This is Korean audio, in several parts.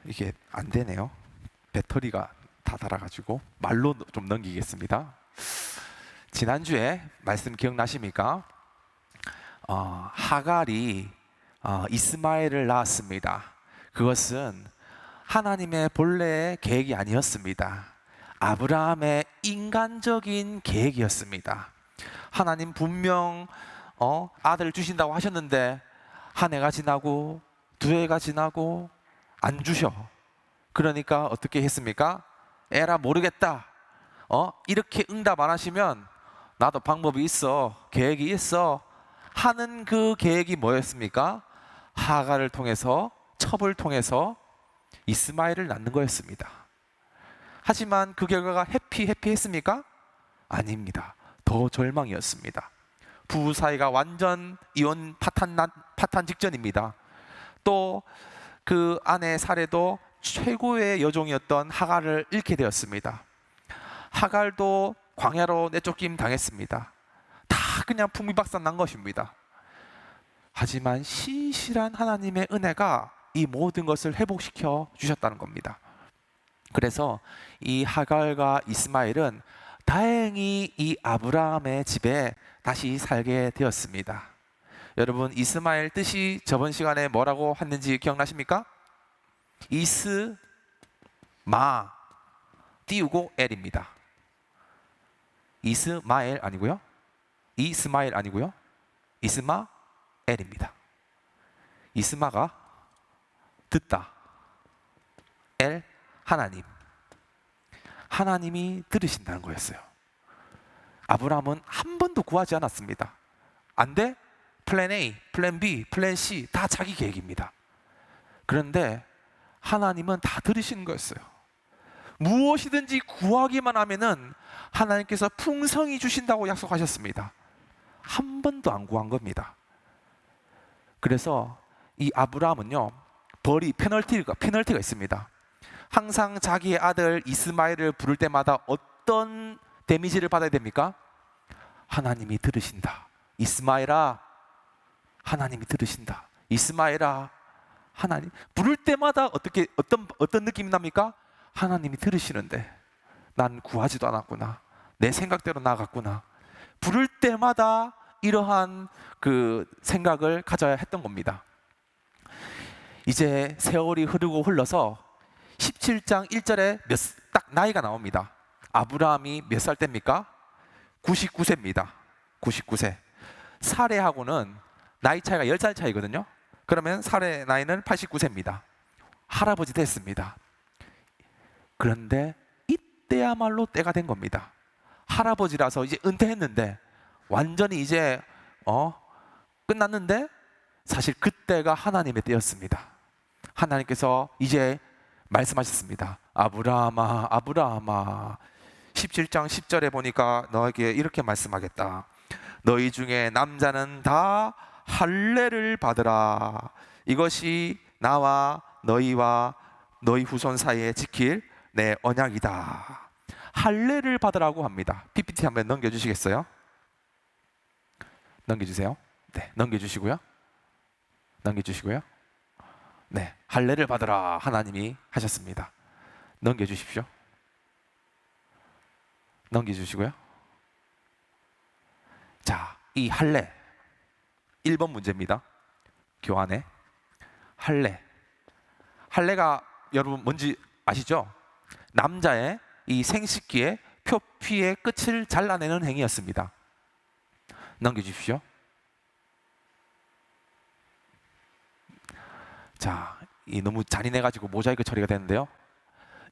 이게 안 되네요. 배터리가 다 닳아가지고 말로 좀 넘기겠습니다. 지난주에 말씀 기억나십니까? 하갈이 이스마엘을 낳았습니다. 그것은 하나님의 본래의 계획이 아니었습니다. 아브라함의 인간적인 계획이었습니다. 하나님 분명 아들 주신다고 하셨는데 한 해가 지나고 두 해가 지나고 안 주셔. 그러니까 어떻게 했습니까? 에라 모르겠다. 이렇게 응답 안 하시면 나도 방법이 있어, 계획이 있어 하는 그 계획이 뭐였습니까? 하갈을 통해서, 첩을 통해서 이스마엘을 낳는 거였습니다. 하지만 그 결과가 해피했습니까? 아닙니다. 더 절망이었습니다. 부부 사이가 완전 이혼 파탄 직전입니다. 또 그 아내 사례도 최고의 여종이었던 하갈을 잃게 되었습니다. 하갈도 광야로 내쫓김 당했습니다. 다 그냥 풍비박산 난 것입니다. 하지만 신실한 하나님의 은혜가 이 모든 것을 회복시켜 주셨다는 겁니다. 그래서 이 하갈과 이스마엘은 다행히 이 아브라함의 집에 다시 살게 되었습니다. 여러분, 이스마엘 뜻이 저번 시간에 뭐라고 했는지 기억나십니까? 이스마 띄우고 엘입니다. 이스마엘 아니고요, 이스마엘 아니고요, 이스마엘입니다. 이스마가 듣다, 엘 하나님, 하나님이 들으신다는 거였어요. 아브라함은 한 번도 구하지 않았습니다. 안 돼? 플랜 A, 플랜 B, 플랜 C 다 자기 계획입니다. 그런데 하나님은 다 들으시는 거였어요. 무엇이든지 구하기만 하면은 하나님께서 풍성히 주신다고 약속하셨습니다. 한 번도 안 구한 겁니다. 그래서 이 아브라함은요, 페널티가 있습니다. 항상 자기의 아들 이스마엘을 부를 때마다 어떤 데미지를 받아야 됩니까? 하나님이 들으신다. 이스마엘아, 하나님이 들으신다. 이스마엘아, 하나님. 부를 때마다 어떤 느낌이 납니까? 하나님이 들으시는데 난 구하지도 않았구나, 내 생각대로 나갔구나. 부를 때마다 이러한 그 생각을 가져야 했던 겁니다. 이제 세월이 흘러서 17장 1절에 딱 나이가 나옵니다. 아브라함이 몇 살 때입니까? 99세입니다. 99세. 사레하고는 나이 차이가 10살 차이거든요. 그러면 사레 나이는 89세입니다. 할아버지 됐습니다. 그런데 이때야말로 때가 된 겁니다. 할아버지라서 이제 은퇴했는데 완전히 이제 끝났는데 사실 그때가 하나님의 때였습니다. 하나님께서 이제 말씀하셨습니다. 아브라함아, 아브라함아. 17장 10절에 보니까 너에게 이렇게 말씀하겠다. 너희 중에 남자는 다 할례를 받으라. 이것이 나와 너희와 너희 후손 사이에 지킬 내 언약이다. 할례를 받으라고 합니다. PPT 한번 넘겨주시겠어요? 넘겨주세요. 네, 넘겨주시고요. 네, 할례를 받으라 하나님이 하셨습니다. 넘겨주십시오. 넘겨주시고요. 자, 이 할례 1번 문제입니다. 교환에 할례가 여러분 뭔지 아시죠? 남자의 이 생식기의 표피의 끝을 잘라내는 행위였습니다. 넘겨주십시오. 자, 이 너무 잔인해가지고 모자이크 처리가 되는데요.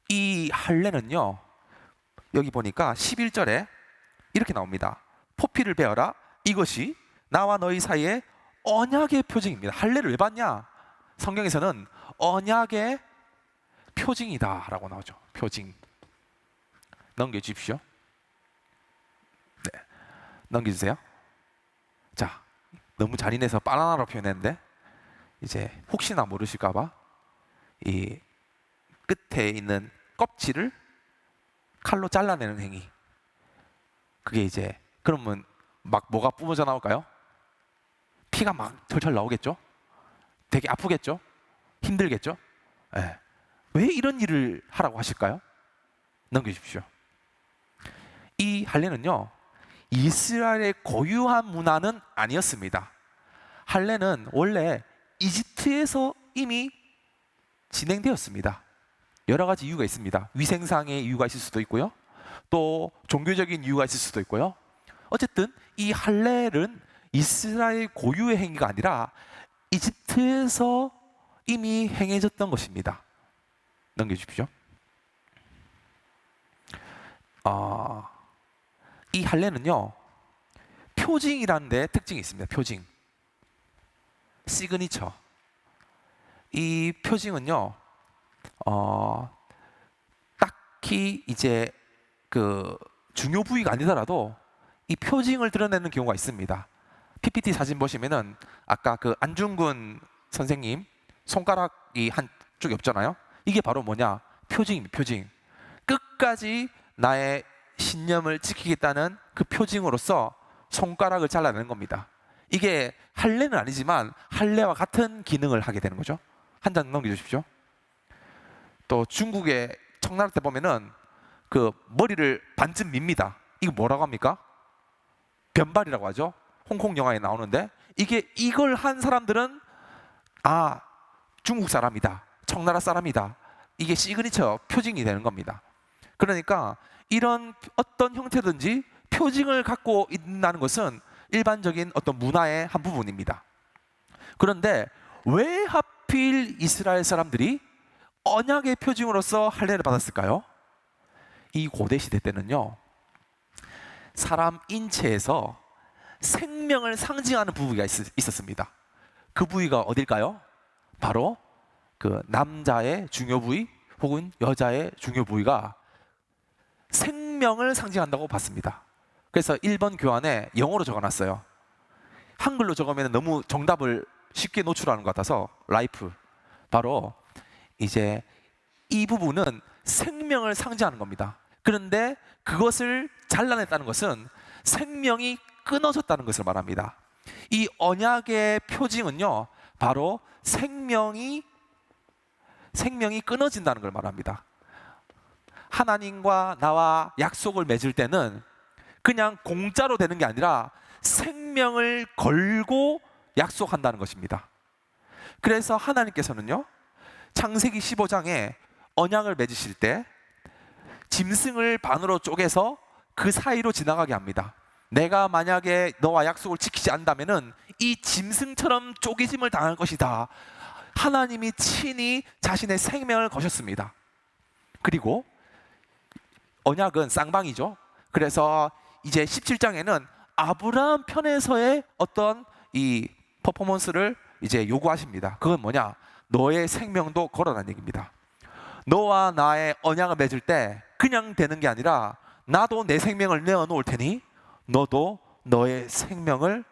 이 할례는요, 여기 보니까 11절에 이렇게 나옵니다. 포피를 베어라. 이것이 나와 너희 사이에 언약의 표징입니다. 할례를 왜 받냐? 성경에서는 언약의 표징이다 라고 나오죠. 표징. 넘겨주십시오. 네, 넘겨주세요. 자, 너무 잔인해서 바나나로 표현했는데 이제 혹시나 모르실까봐 이 끝에 있는 껍질을 칼로 잘라내는 행위. 그게 이제 그러면 막 뭐가 뿜어져 나올까요? 피가 막 철철 나오겠죠? 되게 아프겠죠? 힘들겠죠? 네. 왜 이런 일을 하라고 하실까요? 넘겨주십시오. 이 할례는요, 이스라엘의 고유한 문화는 아니었습니다. 할례는 원래 이집트에서 이미 진행되었습니다. 여러 가지 이유가 있습니다. 위생상의 이유가 있을 수도 있고요, 또 종교적인 이유가 있을 수도 있고요. 어쨌든 이 할례는 이스라엘 고유의 행위가 아니라 이집트에서 이미 행해졌던 것입니다. 넘겨주십시오. 이 할례는요, 표징이라는 데 특징이 있습니다. 표징, 시그니처. 이 표징은요, 딱히 이제 그 중요 부위가 아니더라도 이 표징을 드러내는 경우가 있습니다. PPT 사진 보시면은 아까 그 안중근 선생님 손가락이 한쪽이 없잖아요. 이게 바로 뭐냐? 표징입니다. 표징. 끝까지 나의 신념을 지키겠다는 그 표징으로서 손가락을 잘라내는 겁니다. 이게 할례는 아니지만 할례와 같은 기능을 하게 되는 거죠. 한 장 넘겨주십시오. 또 중국의 청나라 때 보면은 그 머리를 반쯤 밉니다. 이거 뭐라고 합니까? 변발이라고 하죠. 홍콩 영화에 나오는데, 이걸 한 사람들은 중국 사람이다, 청나라 사람이다, 이게 시그니처 표징이 되는 겁니다. 그러니까 이런 어떤 형태든지 표징을 갖고 있다는 것은 일반적인 어떤 문화의 한 부분입니다. 그런데 왜 하필 이스라엘 사람들이 언약의 표징으로서 할례를 받았을까요? 이 고대 시대 때는요, 사람 인체에서 생명을 상징하는 부위가 있었습니다. 그 부위가 어딜까요? 바로 그 남자의 중요 부위 혹은 여자의 중요 부위가 생명을 상징한다고 봤습니다. 그래서 1번 교환에 영어로 적어놨어요. 한글로 적으면 너무 정답을 쉽게 노출하는 것 같아서 라이프. 바로 이제 이 부분은 생명을 상징하는 겁니다. 그런데 그것을 잘라냈다는 것은 생명이 끊어졌다는 것을 말합니다. 이 언약의 표징은요, 바로 생명이 끊어진다는 걸 말합니다. 하나님과 나와 약속을 맺을 때는 그냥 공짜로 되는 게 아니라 생명을 걸고 약속한다는 것입니다. 그래서 하나님께서는요, 창세기 15장에 언약을 맺으실 때 짐승을 반으로 쪼개서 그 사이로 지나가게 합니다. 내가 만약에 너와 약속을 지키지 않는다면은 이 짐승처럼 쪼개짐을 당할 것이다. 하나님이 친히 자신의 생명을 거셨습니다. 그리고 언약은 쌍방이죠. 그래서 이제 17장에는 아브라함 편에서의 어떤 이 퍼포먼스를 이제 요구하십니다. 그건 뭐냐? 너의 생명도 걸어라는 얘기입니다. 너와 나의 언약을 맺을 때 그냥 되는 게 아니라 나도 내 생명을 내어놓을 테니 너도 너의 생명을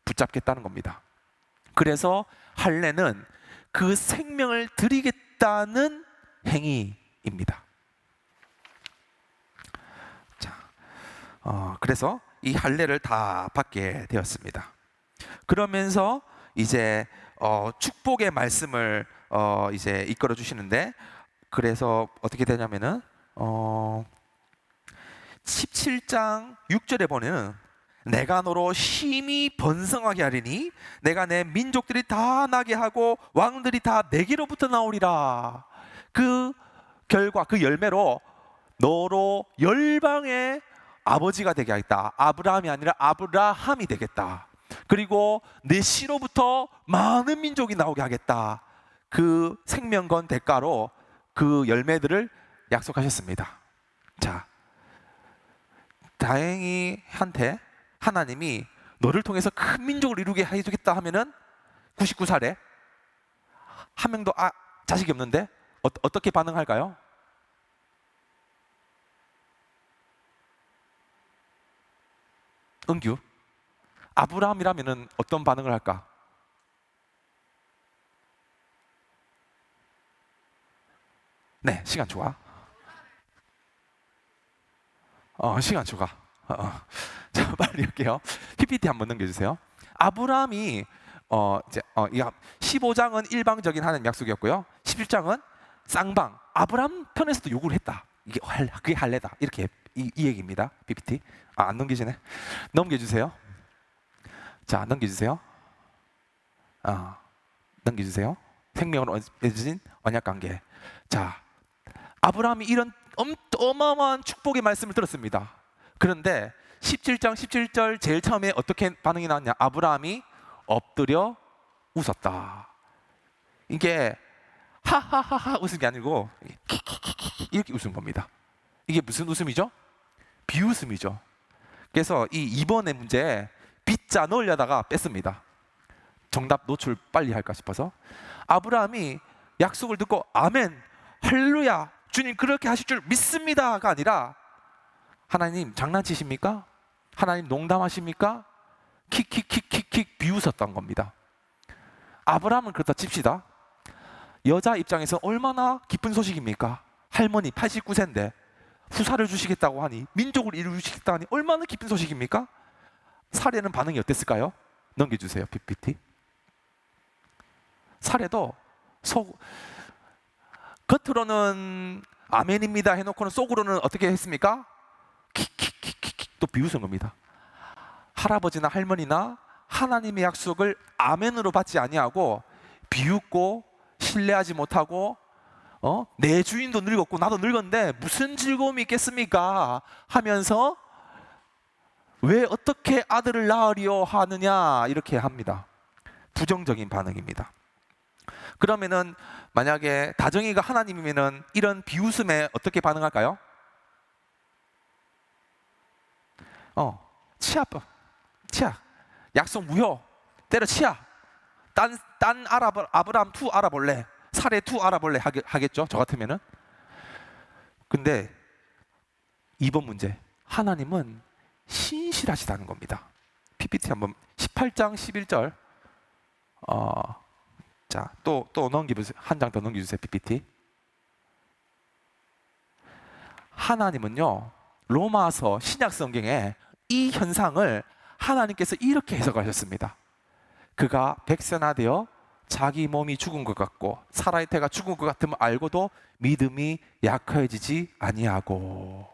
붙잡겠다는 겁니다. 그래서 할례는 그 생명을 드리겠다는 행위입니다. 자, 그래서 이 할례를 다 받게 되었습니다. 그러면서 이제 축복의 말씀을 이제 이끌어 주시는데, 그래서 어떻게 되냐면은 17장 6절에 보면은 내가 너로 심히 번성하게 하리니 내가 내 민족들이 다 나게 하고 왕들이 다 내게로부터 나오리라. 그 결과, 그 열매로 너로 열방의 아버지가 되게 하겠다. 아브라함이 아니라 아브라함이 되겠다. 그리고 내 씨로부터 많은 민족이 나오게 하겠다. 그 생명 건 대가로 그 열매들을 약속하셨습니다. 자, 다행히 한테 하나님이 너를 통해서 큰 민족을 이루게 해주겠다 하면은 99살에 한 명도 자식이 없는데 어떻게 반응할까요? 은규, 아브라함이라면은 어떤 반응을 할까? 네, 시간 좋아. 시간 좋아. 자, 빨리 할게요. PPT 한번 넘겨주세요. 아브라함이 이제 15장은 일방적인 하나님 약속이었고요. 17장은 쌍방, 아브라함 편에서도 요구를 했다. 그게 할례다. 이렇게 이 얘기입니다. PPT. 안 넘기시네. 넘겨주세요. 자, 넘겨주세요. 넘겨주세요. 생명을 맺으신 언약관계. 자, 아브라함이 이런 어마어마한 축복의 말씀을 들었습니다. 그런데 17장 17절 제일 처음에 어떻게 반응이 나왔냐? 아브라함이 엎드려 웃었다. 이게 하하하하 웃은 게 아니고 이렇게 웃은 겁니다. 이게 무슨 웃음이죠? 비웃음이죠. 그래서 이 2번의 문제에 빗자 넣으려다가 뺐습니다. 정답 노출 빨리 할까 싶어서. 아브라함이 약속을 듣고 아멘, 할렐루야, 주님 그렇게 하실 줄 믿습니다가 아니라 하나님 장난치십니까? 하나님 농담하십니까? 킥킥킥킥킥 비웃었던 겁니다. 아브라함은 그렇다 칩시다. 여자 입장에서 얼마나 기쁜 소식입니까? 할머니 89세인데 후사를 주시겠다고 하니, 민족을 이루시겠다 하니 얼마나 기쁜 소식입니까? 사례는 반응이 어땠을까요? 넘겨주세요. PPT. 사례도 겉으로는 아멘입니다 해놓고는 속으로는 어떻게 했습니까? 킥킥킥킥 또 비웃은 겁니다. 할아버지나 할머니나 하나님의 약속을 아멘으로 받지 아니하고 비웃고 신뢰하지 못하고 내 주인도 늙었고 나도 늙었는데 무슨 즐거움이 있겠습니까? 하면서 왜 어떻게 아들을 낳으려 하느냐 이렇게 합니다. 부정적인 반응입니다. 그러면은 만약에 다정이가 하나님이면은 이런 비웃음에 어떻게 반응할까요? 치아, 약속 무효, 때려치야. 딴 아브라함 투 알아볼래, 사례 투 알아볼래 하겠죠. 저 같으면은. 근데 2번 문제, 하나님은 신실하시다는 겁니다. PPT 한번 18장 11절. 자, 또 넘겨보세요. 한 장 더 넘겨주세요. PPT. 하나님은요, 로마서 신약 성경에 이 현상을 하나님께서 이렇게 해석하셨습니다. 그가 백선하되어 자기 몸이 죽은 것 같고 사라의 태가 죽은 것 같음을 알고도 믿음이 약해지지 아니하고.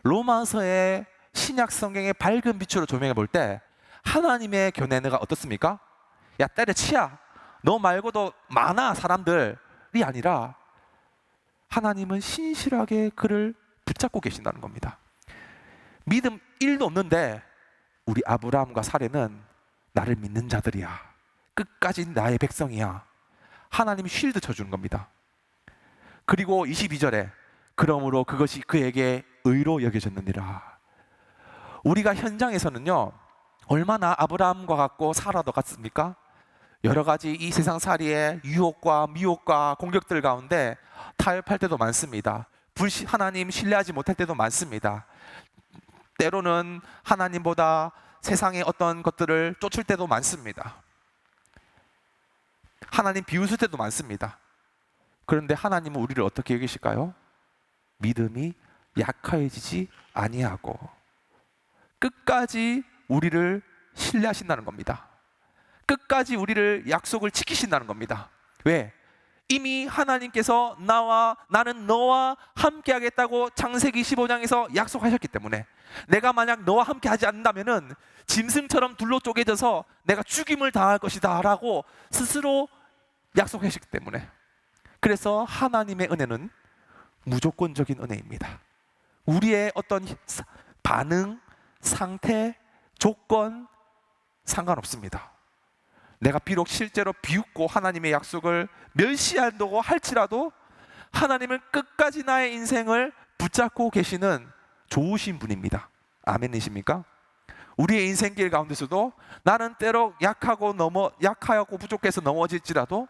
로마서의 신약 성경의 밝은 빛으로 조명해 볼 때 하나님의 견해가 어떻습니까? 야, 때려치야, 너 말고도 많아 사람들이 아니라 하나님은 신실하게 그를 붙잡고 계신다는 겁니다. 믿음 1도 없는데 우리 아브라함과 사례는 나를 믿는 자들이야, 끝까지 나의 백성이야. 하나님이 쉴드 쳐주는 겁니다. 그리고 22절에 그러므로 그것이 그에게 의로 여겨졌느니라. 우리가 현장에서는요, 얼마나 아브라함과 같고 사라도 같습니까? 여러 가지 이 세상살이의 유혹과 미혹과 공격들 가운데 타협할 때도 많습니다. 하나님 신뢰하지 못할 때도 많습니다. 때로는 하나님보다 세상의 어떤 것들을 쫓을 때도 많습니다. 하나님 비웃을 때도 많습니다. 그런데 하나님은 우리를 어떻게 여기실까요? 믿음이 약해지지 아니하고 끝까지 우리를 신뢰하신다는 겁니다. 끝까지 우리를 약속을 지키신다는 겁니다. 왜? 이미 하나님께서 나는 너와 함께 하겠다고 창세기 15장에서 약속하셨기 때문에, 내가 만약 너와 함께 하지 않는다면은 짐승처럼 둘로 쪼개져서 내가 죽임을 당할 것이다 라고 스스로 약속하셨기 때문에, 그래서 하나님의 은혜는 무조건적인 은혜입니다. 우리의 어떤 반응, 상태, 조건 상관없습니다. 내가 비록 실제로 비웃고 하나님의 약속을 멸시한다고 할지라도 하나님은 끝까지 나의 인생을 붙잡고 계시는 좋으신 분입니다. 아멘이십니까? 우리의 인생길 가운데서도 나는 때로 약하고 부족해서 넘어질지라도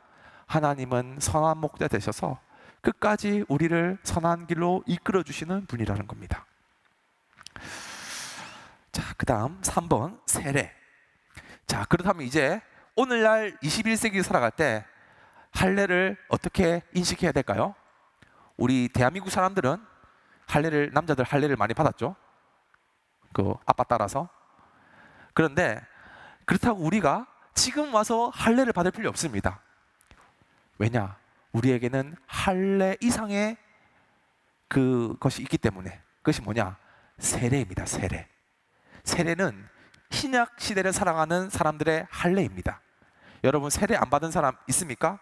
하나님은 선한 목자 되셔서 끝까지 우리를 선한 길로 이끌어 주시는 분이라는 겁니다. 자, 그 다음 3번 세례. 자, 그렇다면 이제 오늘날 21세기 살아갈 때 할례를 어떻게 인식해야 될까요? 우리 대한민국 사람들은 남자들 할례를 많이 받았죠. 그 아빠 따라서. 그런데 그렇다고 우리가 지금 와서 할례를 받을 필요 없습니다. 왜냐? 우리에게는 할례 이상의 그것이 있기 때문에, 그것이 뭐냐? 세례입니다. 세례. 세례는 신약 시대를 살아가는 사람들의 할례입니다. 여러분, 세례 안 받은 사람 있습니까?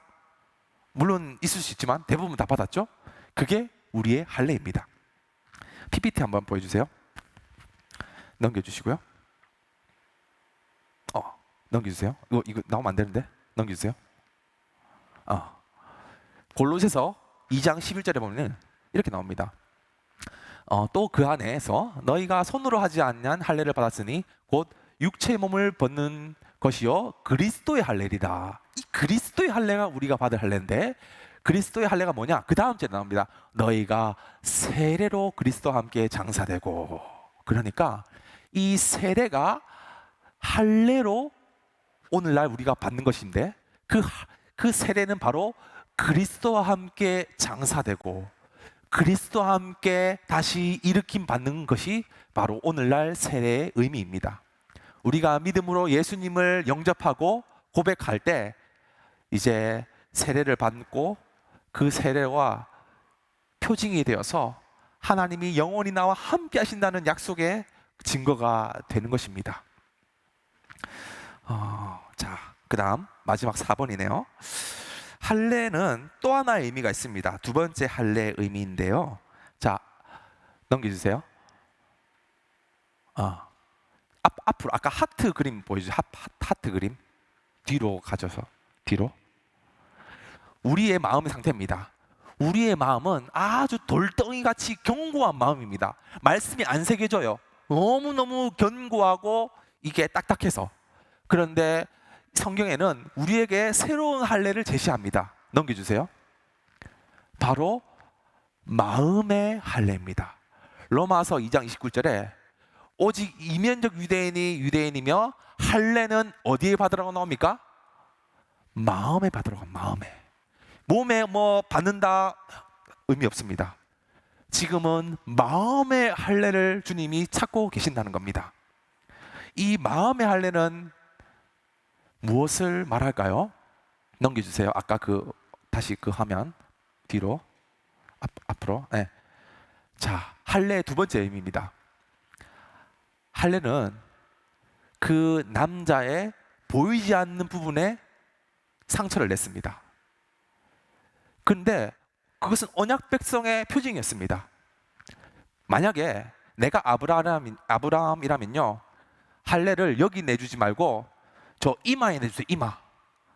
물론 있을 수 있지만 대부분 다 받았죠? 그게 우리의 할례입니다. PPT 한번 보여주세요. 넘겨주시고요. 넘겨주세요. 이거 나오면 안 되는데 넘겨주세요. 골로새서 2장 11절에 보면 이렇게 나옵니다. 또 그 안에서 너희가 손으로 하지 않는 할례를 받았으니 곧 육체의 몸을 벗는 것이요 그리스도의 할례리라. 이 그리스도의 할례가 우리가 받을 할례인데, 그리스도의 할례가 뭐냐? 그 다음 절에 나옵니다. 너희가 세례로 그리스도와 함께 장사되고. 그러니까 이 세례가 할례로 오늘날 우리가 받는 것인데, 그 세례는 바로 그리스도와 함께 장사되고 그리스도와 함께 다시 일으킴 받는 것이 바로 오늘날 세례의 의미입니다. 우리가 믿음으로 예수님을 영접하고 고백할 때 이제 세례를 받고 그 세례와 표징이 되어서 하나님이 영원히 나와 함께 하신다는 약속의 증거가 되는 것입니다. 자, 그 다음 마지막 4번이네요. 할례는 또 하나의 의미가 있습니다. 두 번째 할례의 의미인데요. 자, 넘겨주세요. 앞으로 아까 하트 그림 보여주세요. 하트 그림 뒤로 가져서 뒤로. 우리의 마음의 상태입니다. 우리의 마음은 아주 돌덩이같이 견고한 마음입니다. 말씀이 안 새겨져요. 너무너무 견고하고 이게 딱딱해서. 그런데 성경에는 우리에게 새로운 할례를 제시합니다. 넘겨주세요. 바로 마음의 할례입니다. 로마서 2장 29절에 오직 이면적 유대인이 유대인이며 할례는 어디에 받으라고 나옵니까? 마음에 받으라고. 마음에. 몸에 뭐 받는다 의미 없습니다. 지금은 마음의 할례를 주님이 찾고 계신다는 겁니다. 이 마음의 할례는 무엇을 말할까요? 넘겨주세요. 아까 다시 그 화면 뒤로 앞으로. 네. 자, 할례의 두 번째 의미입니다. 할례는 그 남자의 보이지 않는 부분에 상처를 냈습니다. 그런데 그것은 언약 백성의 표징이었습니다. 만약에 내가 아브라함이라면요, 할례를 여기 내주지 말고 저 이마에 내주세요. 이마.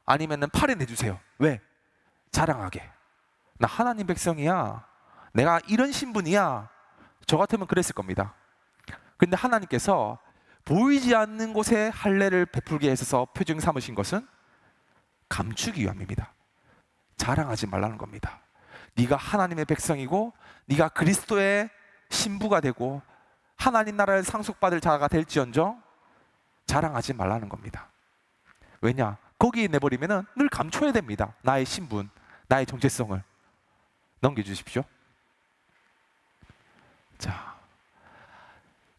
아니면은 팔에 내주세요. 왜? 자랑하게. 나 하나님 백성이야. 내가 이런 신분이야. 저 같으면 그랬을 겁니다. 근데 하나님께서 보이지 않는 곳에 할례를 베풀게 하셔서 표징 삼으신 것은 감추기 위함입니다. 자랑하지 말라는 겁니다. 네가 하나님의 백성이고 네가 그리스도의 신부가 되고 하나님 나라를 상속받을 자가 될지언정 자랑하지 말라는 겁니다. 왜냐? 거기에 내버리면 늘 감춰야 됩니다. 나의 신분, 나의 정체성을. 넘겨주십시오. 자,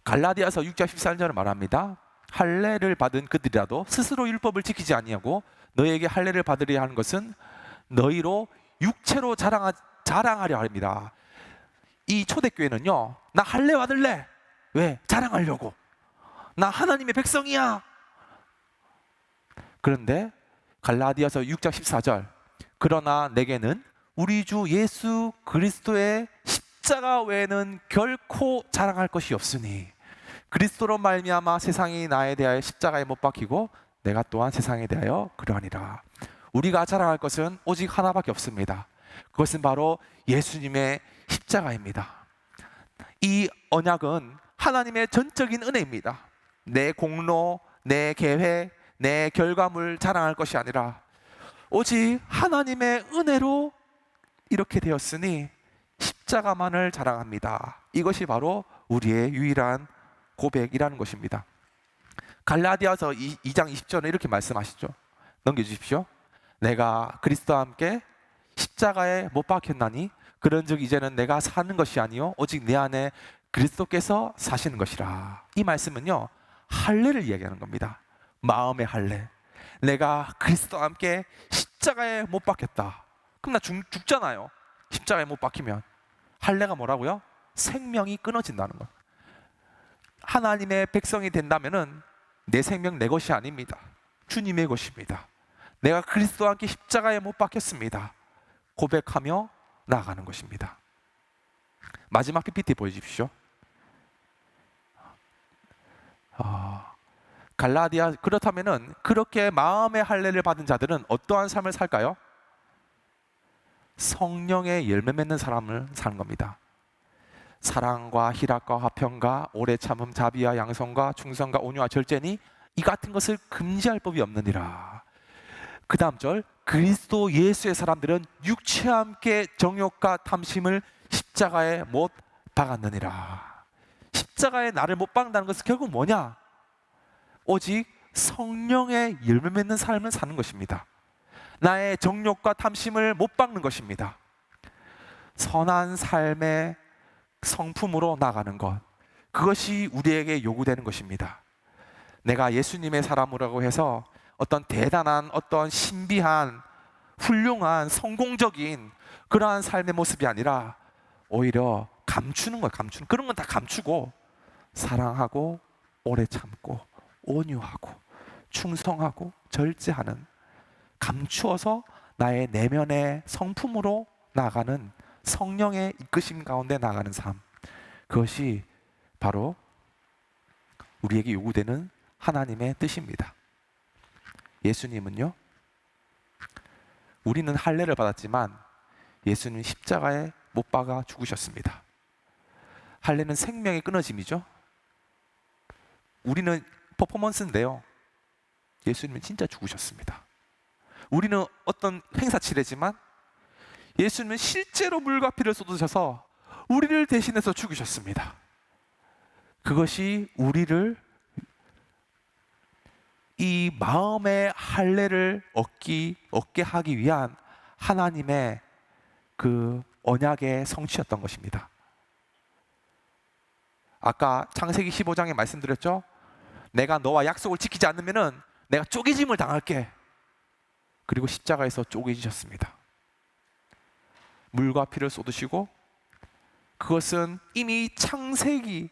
갈라디아서 6장 14절을 말합니다. 할례를 받은 그들이라도 스스로 율법을 지키지 아니하고 너희에게 할례를 받으려 하는 것은 너희로 육체로 자랑하려 합니다. 이 초대교회는요, 나 할례 받을래. 왜? 자랑하려고. 나 하나님의 백성이야. 그런데 갈라디아서 6장 14절, 그러나 내게는 우리 주 예수 그리스도의 십자가 외에는 결코 자랑할 것이 없으니 그리스도로 말미암아 세상이 나에 대하여 십자가에 못 박히고 내가 또한 세상에 대하여 그러하니라. 우리가 자랑할 것은 오직 하나밖에 없습니다. 그것은 바로 예수님의 십자가입니다. 이 언약은 하나님의 전적인 은혜입니다. 내 공로, 내 계획, 내 결과물 자랑할 것이 아니라 오직 하나님의 은혜로 이렇게 되었으니 십자가만을 자랑합니다. 이것이 바로 우리의 유일한 고백이라는 것입니다. 갈라디아서 2장 20절에 이렇게 말씀하시죠. 넘겨주십시오. 내가 그리스도와 함께 십자가에 못 박혔나니 그런즉 이제는 내가 사는 것이 아니요 오직 내 안에 그리스도께서 사시는 것이라. 이 말씀은요, 할례를 이야기하는 겁니다. 마음의 할례. 내가 그리스도와 함께 십자가에 못 박혔다. 그럼 나 죽잖아요. 십자가에 못 박히면. 할례가 뭐라고요? 생명이 끊어진다는 거. 하나님의 백성이 된다면은 내 생명 내 것이 아닙니다. 주님의 것입니다. 내가 그리스도와 함께 십자가에 못 박혔습니다. 고백하며 나아가는 것입니다. 마지막 PPT 보여주십시오. 갈라디아, 그렇다면은 그렇게 마음의 할례를 받은 자들은 어떠한 삶을 살까요? 성령의 열매 맺는 사람을 사는 겁니다. 사랑과 희락과 화평과 오래 참음 자비와 양성과 충성과 온유와 절제니 이 같은 것을 금지할 법이 없느니라. 그 다음 절, 그리스도 예수의 사람들은 육체와 함께 정욕과 탐심을 십자가에 못 박았느니라. 십자가에 나를 못 박는다는 것은 결국 뭐냐? 오직 성령의 열매 맺는 삶을 사는 것입니다. 나의 정욕과 탐심을 못 박는 것입니다. 선한 삶의 성품으로 나가는 것, 그것이 우리에게 요구되는 것입니다. 내가 예수님의 사람이라고 해서 어떤 대단한, 어떤 신비한, 훌륭한, 성공적인 그러한 삶의 모습이 아니라 오히려 감추는 거예요. 감추는, 그런 건 다 감추고 사랑하고 오래 참고 온유하고 충성하고 절제하는, 감추어서 나의 내면의 성품으로 나아가는, 성령의 이끄심 가운데 나아가는 삶, 그것이 바로 우리에게 요구되는 하나님의 뜻입니다. 예수님은요, 우리는 할례를 받았지만 예수님은 십자가에 못 박아 죽으셨습니다. 할례는 생명의 끊어짐이죠. 우리는 퍼포먼스인데요, 예수님은 진짜 죽으셨습니다. 우리는 어떤 행사치레지만 예수님은 실제로 물과 피를 쏟으셔서 우리를 대신해서 죽으셨습니다. 그것이 우리를 이 마음의 할례를 얻게 하기 위한 하나님의 그 언약의 성취였던 것입니다. 아까 창세기 15장에 말씀드렸죠? 내가 너와 약속을 지키지 않으면은 내가 쪼개짐을 당할게. 그리고 십자가에서 쪼개지셨습니다. 물과 피를 쏟으시고, 그것은 이미 창세기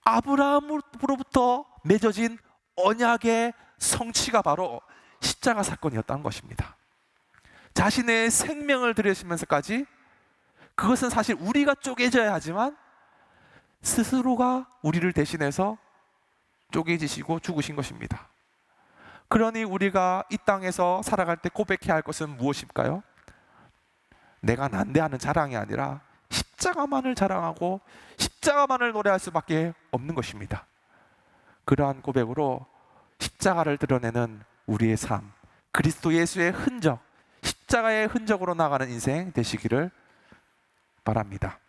아브라함으로부터 맺어진 언약의 성취가 바로 십자가 사건이었다는 것입니다. 자신의 생명을 들이시면서까지, 그것은 사실 우리가 쪼개져야 하지만 스스로가 우리를 대신해서 쪼개지시고 죽으신 것입니다. 그러니 우리가 이 땅에서 살아갈 때 고백해야 할 것은 무엇일까요? 내가 난데하는 자랑이 아니라 십자가만을 자랑하고 십자가만을 노래할 수밖에 없는 것입니다. 그러한 고백으로 십자가를 드러내는 우리의 삶, 그리스도 예수의 흔적, 십자가의 흔적으로 나가는 인생 되시기를 바랍니다.